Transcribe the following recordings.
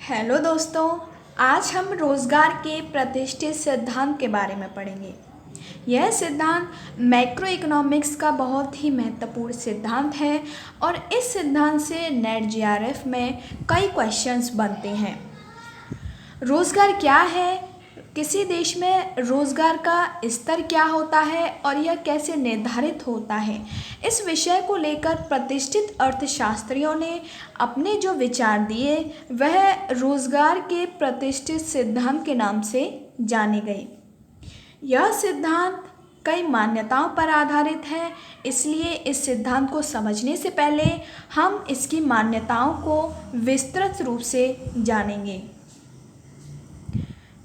Hello दोस्तों। आज हम रोज़गार के प्रतिष्ठित सिद्धांत के बारे में पढ़ेंगे। यह सिद्धांत मैक्रो इकोनॉमिक्स का बहुत ही महत्वपूर्ण सिद्धांत है और इस सिद्धांत से नेट जीआरएफ में कई क्वेश्चंस बनते हैं। रोज़गार क्या है, किसी देश में रोज़गार का स्तर क्या होता है और यह कैसे निर्धारित होता है, इस विषय को लेकर प्रतिष्ठित अर्थशास्त्रियों ने अपने जो विचार दिए वह रोज़गार के प्रतिष्ठित सिद्धांत के नाम से जाने गए। यह सिद्धांत कई मान्यताओं पर आधारित है, इसलिए इस सिद्धांत को समझने से पहले हम इसकी मान्यताओं को विस्तृत रूप से जानेंगे।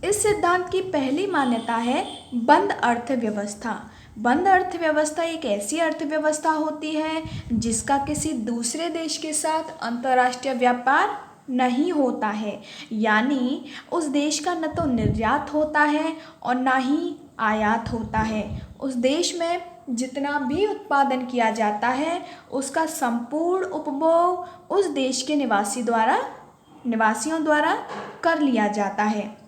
इस सिद्धांत की पहली मान्यता है बंद अर्थव्यवस्था। बंद अर्थव्यवस्था एक ऐसी अर्थव्यवस्था होती है जिसका किसी दूसरे देश के साथ अंतर्राष्ट्रीय व्यापार नहीं होता है, यानी उस देश का न तो निर्यात होता है और ना ही आयात होता है। उस देश में जितना भी उत्पादन किया जाता है उसका संपूर्ण उपभोग उस देश के निवासियों द्वारा कर लिया जाता है।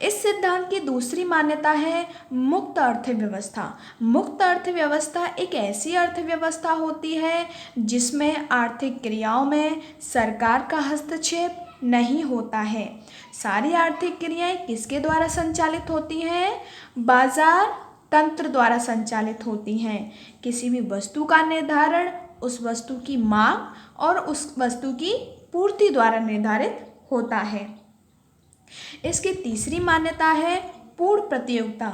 इस सिद्धांत की दूसरी मान्यता है मुक्त अर्थव्यवस्था। मुक्त अर्थव्यवस्था एक ऐसी अर्थव्यवस्था होती है जिसमें आर्थिक क्रियाओं में सरकार का हस्तक्षेप नहीं होता है। सारी आर्थिक क्रियाएं किसके द्वारा संचालित होती हैं? बाजार तंत्र द्वारा संचालित होती हैं। किसी भी वस्तु का निर्धारण उस वस्तु की मांग और उस वस्तु की पूर्ति द्वारा निर्धारित होता है। इसकी तीसरी मान्यता है पूर्ण प्रतियोगिता।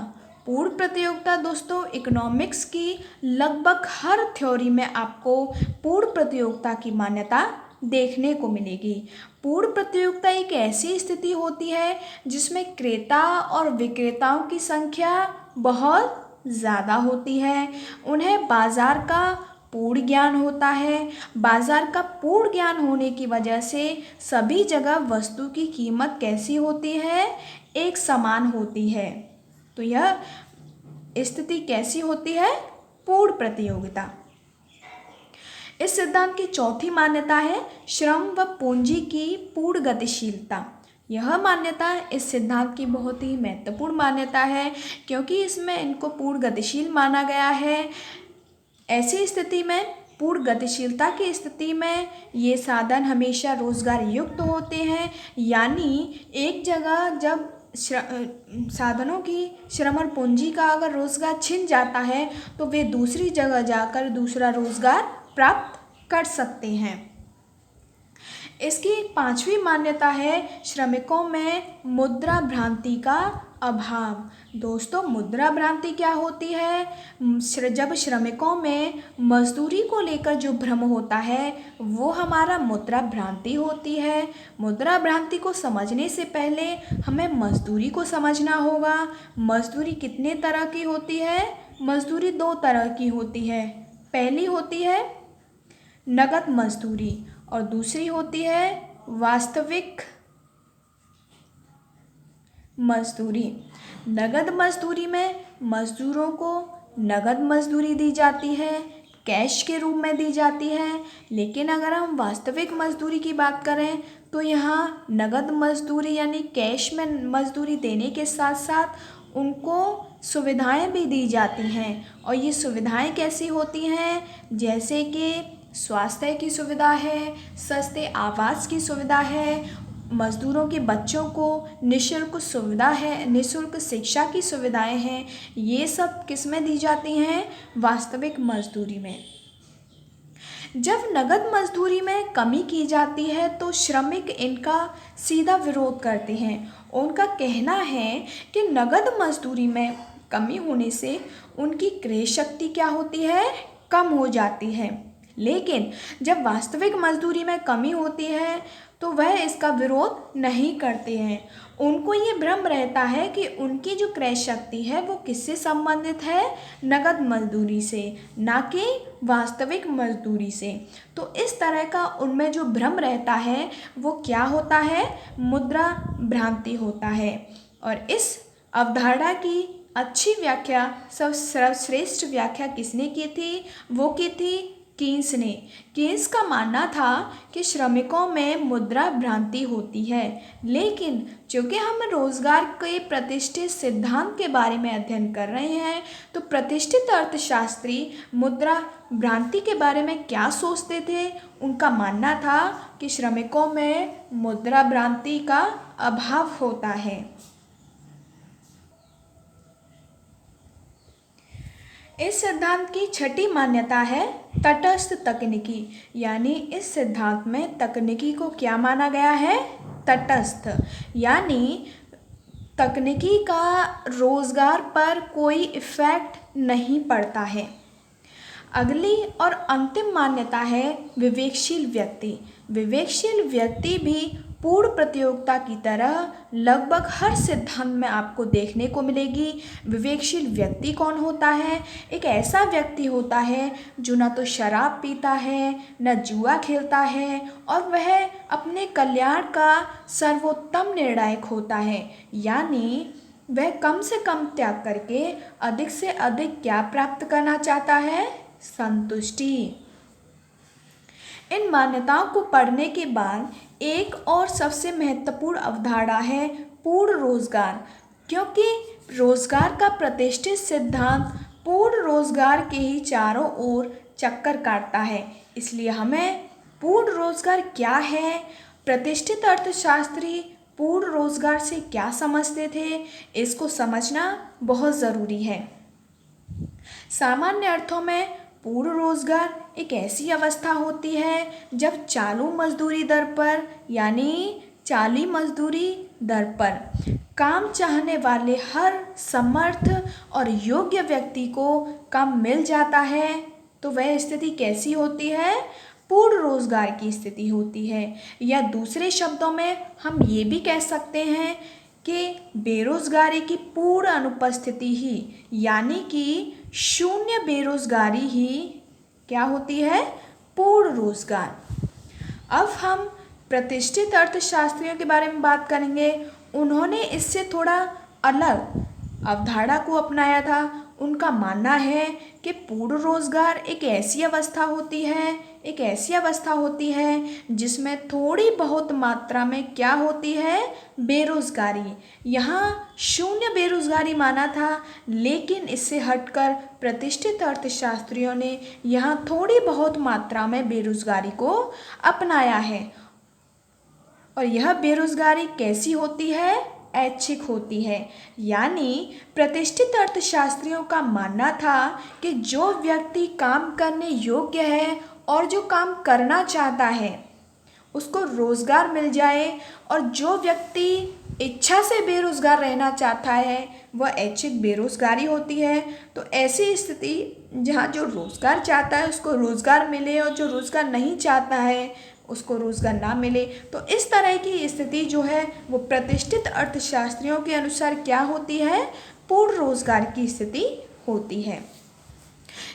पूर्ण प्रतियोगिता दोस्तों इकोनॉमिक्स की लगभग हर थ्योरी में आपको पूर्ण प्रतियोगिता की मान्यता देखने को मिलेगी। पूर्ण प्रतियोगिता एक ऐसी स्थिति होती है जिसमें क्रेता और विक्रेताओं की संख्या बहुत ज़्यादा होती है। उन्हें बाजार का पूर्ण ज्ञान होता है। बाजार का पूर्ण ज्ञान होने की वजह से सभी जगह वस्तु की कीमत कैसी होती है? एक समान होती है। तो यह स्थिति कैसी होती है? पूर्ण प्रतियोगिता। इस सिद्धांत की चौथी मान्यता है श्रम व पूंजी की पूर्ण गतिशीलता। यह मान्यता इस सिद्धांत की बहुत ही महत्वपूर्ण मान्यता है क्योंकि इसमें इनको पूर्ण गतिशील माना गया है। ऐसी स्थिति में पूर्ण गतिशीलता की स्थिति में ये साधन हमेशा रोजगार युक्त होते हैं, यानी एक जगह जब साधनों की श्रम और पूंजी का अगर रोजगार छिन जाता है तो वे दूसरी जगह जाकर दूसरा रोजगार प्राप्त कर सकते हैं। इसकी पांचवी मान्यता है श्रमिकों में मुद्रा भ्रांति का अभाव। दोस्तों मुद्रा भ्रांति क्या होती है? जब श्रमिकों में मजदूरी को लेकर जो भ्रम होता है वो हमारा मुद्रा भ्रांति होती है। मुद्रा भ्रांति को समझने से पहले हमें मजदूरी को समझना होगा। मजदूरी कितने तरह की होती है? मजदूरी दो तरह की होती है। पहली होती है नगद मजदूरी और दूसरी होती है वास्तविक मजदूरी। नगद मजदूरी में मजदूरों को नगद मजदूरी दी जाती है, कैश के रूप में दी जाती है। लेकिन अगर हम वास्तविक मजदूरी की बात करें तो यहाँ नगद मजदूरी यानी कैश में मजदूरी देने के साथ साथ उनको सुविधाएं भी दी जाती हैं। और ये सुविधाएं कैसी होती हैं? जैसे कि स्वास्थ्य की सुविधा है, सस्ते आवास की सुविधा है, मज़दूरों के बच्चों को निःशुल्क सुविधा है, निःशुल्क शिक्षा की सुविधाएं हैं। ये सब किस में दी जाती हैं? वास्तविक मजदूरी में। जब नगद मजदूरी में कमी की जाती है तो श्रमिक इनका सीधा विरोध करते हैं। उनका कहना है कि नगद मजदूरी में कमी होने से उनकी क्रय शक्ति क्या होती है? कम हो जाती है। लेकिन जब वास्तविक मजदूरी में कमी होती है तो वह इसका विरोध नहीं करते हैं। उनको ये भ्रम रहता है कि उनकी जो क्रय शक्ति है वो किससे संबंधित है? नगद मजदूरी से, ना कि वास्तविक मजदूरी से। तो इस तरह का उनमें जो भ्रम रहता है वो क्या होता है? मुद्रा भ्रांति होता है। और इस अवधारणा की अच्छी व्याख्या सर्वश्रेष्ठ व्याख्या किसने की थी? वो की थी कीन्स ने। कीन्स का मानना था कि श्रमिकों में मुद्रा भ्रांति होती है, लेकिन चूँकि हम रोजगार के प्रतिष्ठित सिद्धांत के बारे में अध्ययन कर रहे हैं, तो प्रतिष्ठित अर्थशास्त्री मुद्रा भ्रांति के बारे में क्या सोचते थे। उनका मानना था कि श्रमिकों में मुद्रा भ्रांति का अभाव होता है। इस सिद्धांत की छठी मान्यता है तटस्थ तकनीकी, यानी इस सिद्धांत में तकनीकी को क्या माना गया है, तटस्थ, यानी तकनीकी का रोजगार पर कोई इफेक्ट नहीं पड़ता है। अगली और अंतिम मान्यता है विवेकशील व्यक्ति। विवेकशील व्यक्ति भी पूर्ण प्रतियोगिता की तरह लगभग हर सिद्धांत में आपको देखने को मिलेगी। विवेकशील व्यक्ति कौन होता है? एक ऐसा व्यक्ति होता है जो न तो शराब पीता है, न जुआ खेलता है, और वह अपने कल्याण का सर्वोत्तम निर्णायक होता है, यानी वह कम से कम त्याग करके अधिक से अधिक क्या प्राप्त करना चाहता है, संतुष्टि। इन मान्यताओं को पढ़ने के बाद एक और सबसे महत्वपूर्ण अवधारणा है पूर्ण रोजगार, क्योंकि रोजगार का प्रतिष्ठित सिद्धांत पूर्ण रोजगार के ही चारों ओर चक्कर काटता है। इसलिए हमें पूर्ण रोजगार क्या है, प्रतिष्ठित अर्थशास्त्री पूर्ण रोजगार से क्या समझते थे, इसको समझना बहुत ज़रूरी है। सामान्य अर्थों में पूर्ण रोजगार एक ऐसी अवस्था होती है जब चालू मजदूरी दर पर, यानी चाली मजदूरी दर पर काम चाहने वाले हर समर्थ और योग्य व्यक्ति को काम मिल जाता है, तो वह स्थिति कैसी होती है, पूर्ण रोजगार की स्थिति होती है। या दूसरे शब्दों में हम ये भी कह सकते हैं कि बेरोजगारी की पूर्ण अनुपस्थिति ही, यानी कि शून्य बेरोजगारी ही क्या होती है, पूर्ण रोजगार। अब हम प्रतिष्ठित अर्थशास्त्रियों के बारे में बात करेंगे। उन्होंने इससे थोड़ा अलग अवधारणा को अपनाया था। उनका मानना है कि पूर्ण रोजगार एक ऐसी अवस्था होती है जिसमें थोड़ी बहुत मात्रा में क्या होती है, बेरोजगारी। यहाँ शून्य बेरोजगारी माना था, लेकिन इससे हटकर प्रतिष्ठित अर्थशास्त्रियों ने यहाँ थोड़ी बहुत मात्रा में बेरोजगारी को अपनाया है। और यह बेरोजगारी कैसी होती है, ऐच्छिक होती है। यानी प्रतिष्ठित अर्थशास्त्रियों का मानना था कि जो व्यक्ति काम करने योग्य है और जो काम करना चाहता है उसको रोजगार मिल जाए, और जो व्यक्ति इच्छा से बेरोजगार रहना चाहता है वह ऐच्छिक बेरोजगारी होती है। तो ऐसी स्थिति जहाँ जो रोजगार चाहता है उसको रोजगार मिले और जो रोजगार नहीं चाहता है उसको रोजगार ना मिले, तो इस तरह की स्थिति जो है वो प्रतिष्ठित अर्थशास्त्रियों के अनुसार क्या होती है, पूर्ण रोजगार की स्थिति होती है।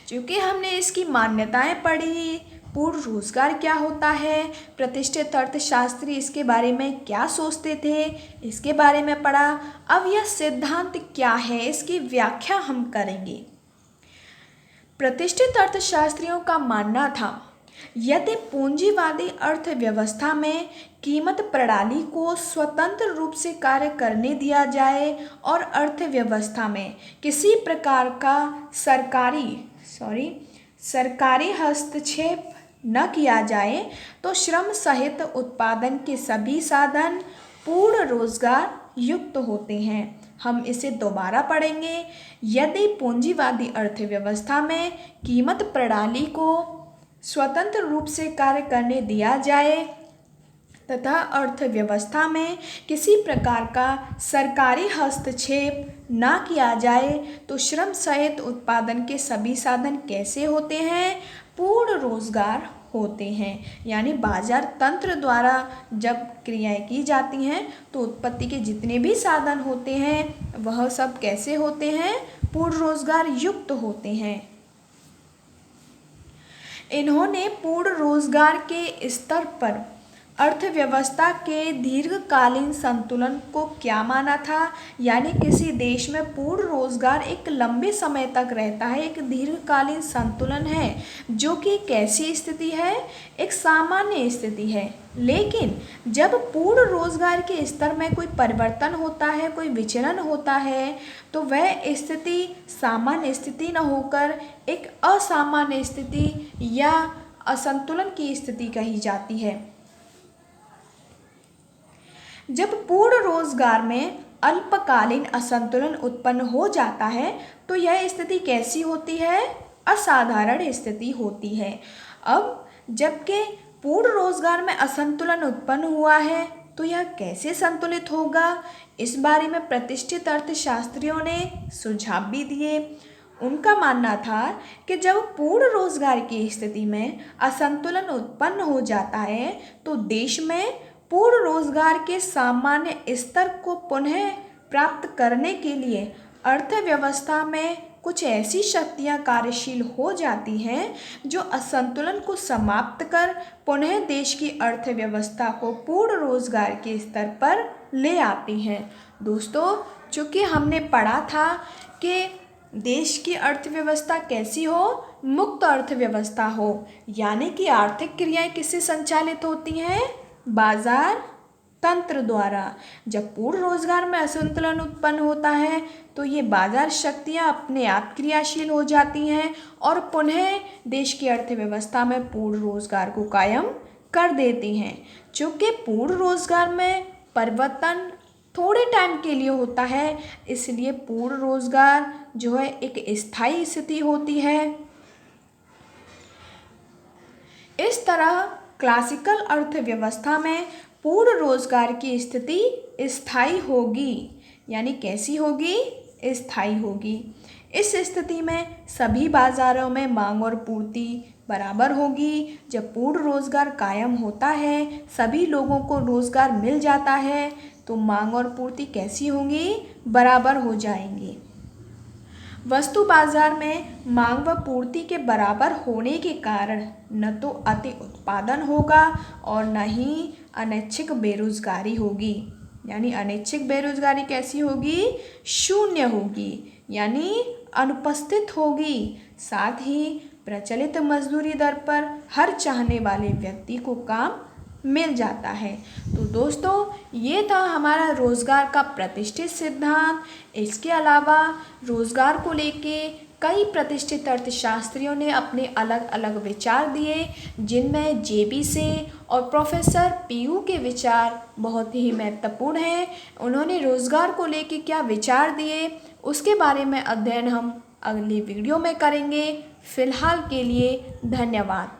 क्योंकि हमने इसकी मान्यताएं पढ़ी, पूर्ण रोजगार क्या होता है, प्रतिष्ठित अर्थशास्त्री इसके बारे में क्या सोचते थे, इसके बारे में पढ़ा। अब यह सिद्धांत क्या है, इसकी व्याख्या हम करेंगे। प्रतिष्ठित अर्थशास्त्रियों का मानना था यदि पूंजीवादी अर्थव्यवस्था में कीमत प्रणाली को स्वतंत्र रूप से कार्य करने दिया जाए और अर्थव्यवस्था में किसी प्रकार का सरकारी हस्तक्षेप न किया जाए, तो श्रम सहित उत्पादन के सभी साधन पूर्ण रोजगार युक्त होते हैं। हम इसे दोबारा पढ़ेंगे। यदि पूंजीवादी अर्थव्यवस्था में कीमत प्रणाली को स्वतंत्र रूप से कार्य करने दिया जाए तथा अर्थव्यवस्था में किसी प्रकार का सरकारी हस्तक्षेप ना किया जाए, तो श्रम सहित उत्पादन के सभी साधन कैसे होते हैं, पूर्ण रोजगार होते हैं। यानी बाजार तंत्र द्वारा जब क्रियाएं की जाती हैं तो उत्पत्ति के जितने भी साधन होते हैं वह सब कैसे होते हैं, पूर्ण रोजगार युक्त होते हैं। इन्होंने पूर्ण रोजगार के स्तर पर अर्थव्यवस्था के दीर्घकालीन संतुलन को क्या माना था? यानी किसी देश में पूर्ण रोजगार एक लंबे समय तक रहता है, एक दीर्घकालीन संतुलन है, जो कि कैसी स्थिति है? एक सामान्य स्थिति है। लेकिन जब पूर्ण रोजगार के स्तर में कोई परिवर्तन होता है, कोई विचलन होता है, तो वह स्थिति सामान्य स्थिति न होकर एक असामान्य स्थिति या असंतुलन की स्थिति कही जाती है। जब पूर्ण रोजगार में अल्पकालीन असंतुलन उत्पन्न हो जाता है तो यह स्थिति कैसी होती है? असाधारण स्थिति होती है। अब जबकि पूर्ण रोजगार में असंतुलन उत्पन्न हुआ है तो यह कैसे संतुलित होगा? इस बारे में प्रतिष्ठित अर्थशास्त्रियों ने सुझाव भी दिए। उनका मानना था कि जब पूर्ण रोजगार की स्थिति में असंतुलन उत्पन्न हो जाता है तो देश में पूर्ण रोजगार के सामान्य स्तर को पुनः प्राप्त करने के लिए अर्थव्यवस्था में कुछ ऐसी शक्तियां कार्यशील हो जाती हैं जो असंतुलन को समाप्त कर पुनः देश की अर्थव्यवस्था को पूर्ण रोजगार के स्तर पर ले आती हैं। दोस्तों, चूँकि हमने पढ़ा था कि देश की अर्थव्यवस्था कैसी हो? मुक्त अर्थव्यवस्था हो, यानी कि आर्थिक क्रियाएं किससे संचालित होती हैं? बाजार तंत्र द्वारा। जब पूर्ण रोजगार में असंतुलन उत्पन्न होता है तो ये बाजार शक्तियाँ अपने आप क्रियाशील हो जाती हैं और पुनः देश की अर्थव्यवस्था में पूर्ण रोजगार को कायम कर देती हैं। चूँकि पूर्ण रोजगार में परिवर्तन थोड़े टाइम के लिए होता है, इसलिए पूर्ण रोजगार जो है एक स्थायी स्थिति होती है। इस तरह क्लासिकल अर्थव्यवस्था में पूर्ण रोजगार की स्थिति स्थायी होगी। यानी कैसी होगी? स्थायी होगी। इस स्थिति में सभी बाजारों में मांग और पूर्ति बराबर होगी। जब पूर्ण रोजगार कायम होता है, सभी लोगों को रोजगार मिल जाता है, तो मांग और पूर्ति कैसी होंगी? बराबर हो जाएंगी। वस्तु बाजार में मांग व पूर्ति के बराबर होने के कारण न तो अति उत्पादन होगा और न ही अनैच्छिक बेरोजगारी होगी। यानी अनैच्छिक बेरोजगारी कैसी होगी? शून्य होगी, यानी अनुपस्थित होगी। साथ ही प्रचलित मजदूरी दर पर हर चाहने वाले व्यक्ति को काम मिल जाता है। तो दोस्तों, ये था हमारा रोजगार का प्रतिष्ठित सिद्धांत। इसके अलावा रोजगार को लेके कई प्रतिष्ठित अर्थशास्त्रियों ने अपने अलग अलग विचार दिए, जिनमें जेबी से और प्रोफेसर पीयू के विचार बहुत ही महत्वपूर्ण हैं। उन्होंने रोजगार को लेके क्या विचार दिए, उसके बारे में अध्ययन हम अगली वीडियो में करेंगे। फिलहाल के लिए धन्यवाद।